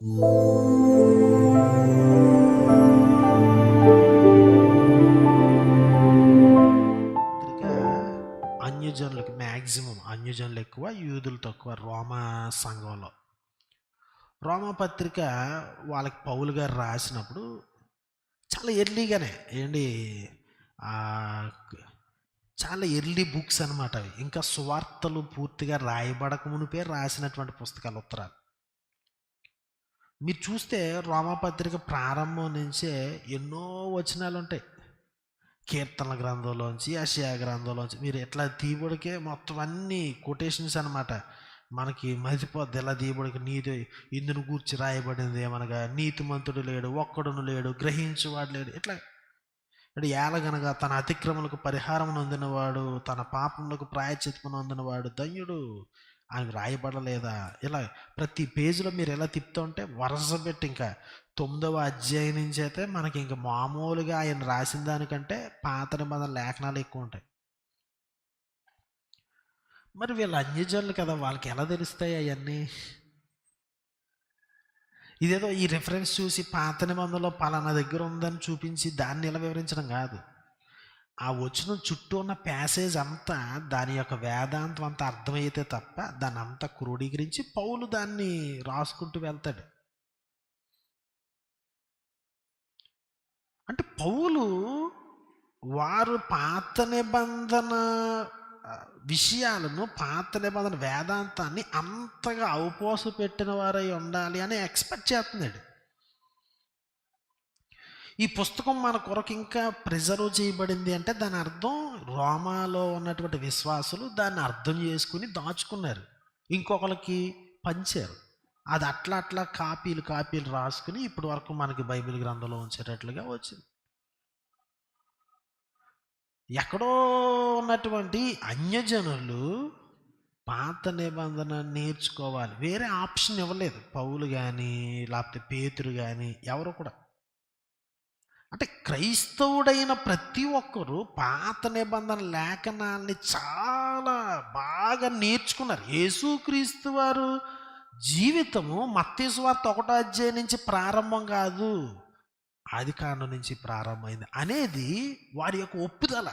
పత్రిక అన్యజనులకు మ్యాక్సిమం అన్యజనులు ఎక్కువ, యూదులు తక్కువ రోమా సంఘంలో. రోమా పత్రిక వాళ్ళకి పౌలు గారు రాసినప్పుడు చాలా ఎర్లీగానే ఏంటి ఆ, చాలా ఎర్లీ బుక్స్ అనమాట అవి. ఇంకా సువార్తలు పూర్తిగా రాయబడక మునిపే రాసినటువంటి పుస్తకాలు, ఉత్తరాలు. మీరు చూస్తే రోమాపత్రిక ప్రారంభం నుంచే ఎన్నో వచనాలు ఉంటాయి. కీర్తనల గ్రంథంలోంచి, యెషయా గ్రంథంలోంచి మీరు ఎట్లా తీయబడికే మొత్తం అన్ని కొటేషన్స్ అనమాట. మనకి మర్చిపోద్ది ఎలా తీయబడికి. నీతి ఇందును గూర్చి రాయబడింది ఏమనగా, నీతిమంతుడు లేడు, ఒక్కడును లేడు, గ్రహించువాడు లేడు. ఇట్లా అంటే ఏలగనగా తన అతిక్రమలకు పరిహారం నొందినవాడు, తన పాపములకు ప్రాయశ్చిత్తము నొందినవాడు ధన్యుడు, ఆయన రాయబడలేదా? ఇలా ప్రతి పేజీలో మీరు ఎలా తిప్పుతూ ఉంటే వరుస పెట్టి ఇంకా 9వ అధ్యాయం నుంచి అయితే మనకి ఇంకా మామూలుగా ఆయన రాసిన దానికంటే పాత నిబంధన లేఖనాలు ఎక్కువ ఉంటాయి. మరి వీళ్ళు అన్యజనులు కదా, వాళ్ళకి ఎలా తెలుస్తాయి అవన్నీ? ఇదేదో ఈ రిఫరెన్స్ చూసి పాత నిబంధనలో పలానా దగ్గర ఉందని చూపించి దాన్ని ఎలా వివరించడం కాదు. ఆ వచ్చిన చుట్టూ ఉన్న ప్యాసేజ్ అంతా దాని యొక్క వేదాంతం అంతా అర్థమైతే తప్ప దాన్ని అంతా క్రోడీకరించి పౌలు దాన్ని రాసుకుంటూ వెళ్తాడు. అంటే పౌలు వారు పాత నిబంధన విషయాలను, పాత నిబంధన వేదాంతాన్ని అంతగా అవపోస పెట్టిన వారై ఉండాలి అని ఎక్స్పెక్ట్ చేస్తున్నాడు. ఈ పుస్తకం మన కొరకు ఇంకా ప్రిజర్వ్ చేయబడింది అంటే దాని అర్థం రోమాలో ఉన్నటువంటి విశ్వాసులు దాన్ని అర్థం చేసుకుని దాచుకున్నారు, ఇంకొకరికి పంచారు. అది అట్లా అట్లా కాపీలు రాసుకుని ఇప్పటి వరకు మనకి బైబిల్ గ్రంథంలో ఉంచేటట్లుగా వచ్చింది. ఎక్కడో ఉన్నటువంటి అన్యజనులు పాత నిబంధన నేర్చుకోవాలి, వేరే ఆప్షన్ ఇవ్వలేదు పౌలు కానీ లేకపోతే పేతురు కానీ ఎవరు కూడా. అంటే క్రైస్తవుడైన ప్రతి ఒక్కరూ పాత నిబంధన లేఖనాల్ని చాలా బాగా నేర్చుకున్నారు. యేసుక్రీస్తు వారు జీవితము మత్తయి సువార్త 1వ అధ్యాయం నుంచి ప్రారంభం కాదు, ఆదికాండం నుంచి ప్రారంభమైంది అనేది వారి యొక్క ఒప్పుదల.